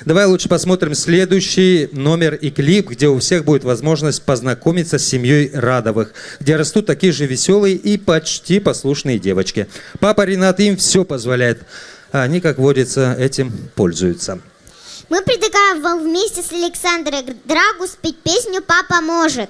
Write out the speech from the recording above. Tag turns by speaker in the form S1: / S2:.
S1: Давай лучше посмотрим следующий номер и клип, где у всех будет возможность познакомиться с семьей Радовых, где растут такие же веселые и почти послушные девочки. Папа Ренат им все позволяет, а они, как водится, этим пользуются.
S2: Мы предлагаем вам вместе с Александрой Драгу спеть песню «Папа может».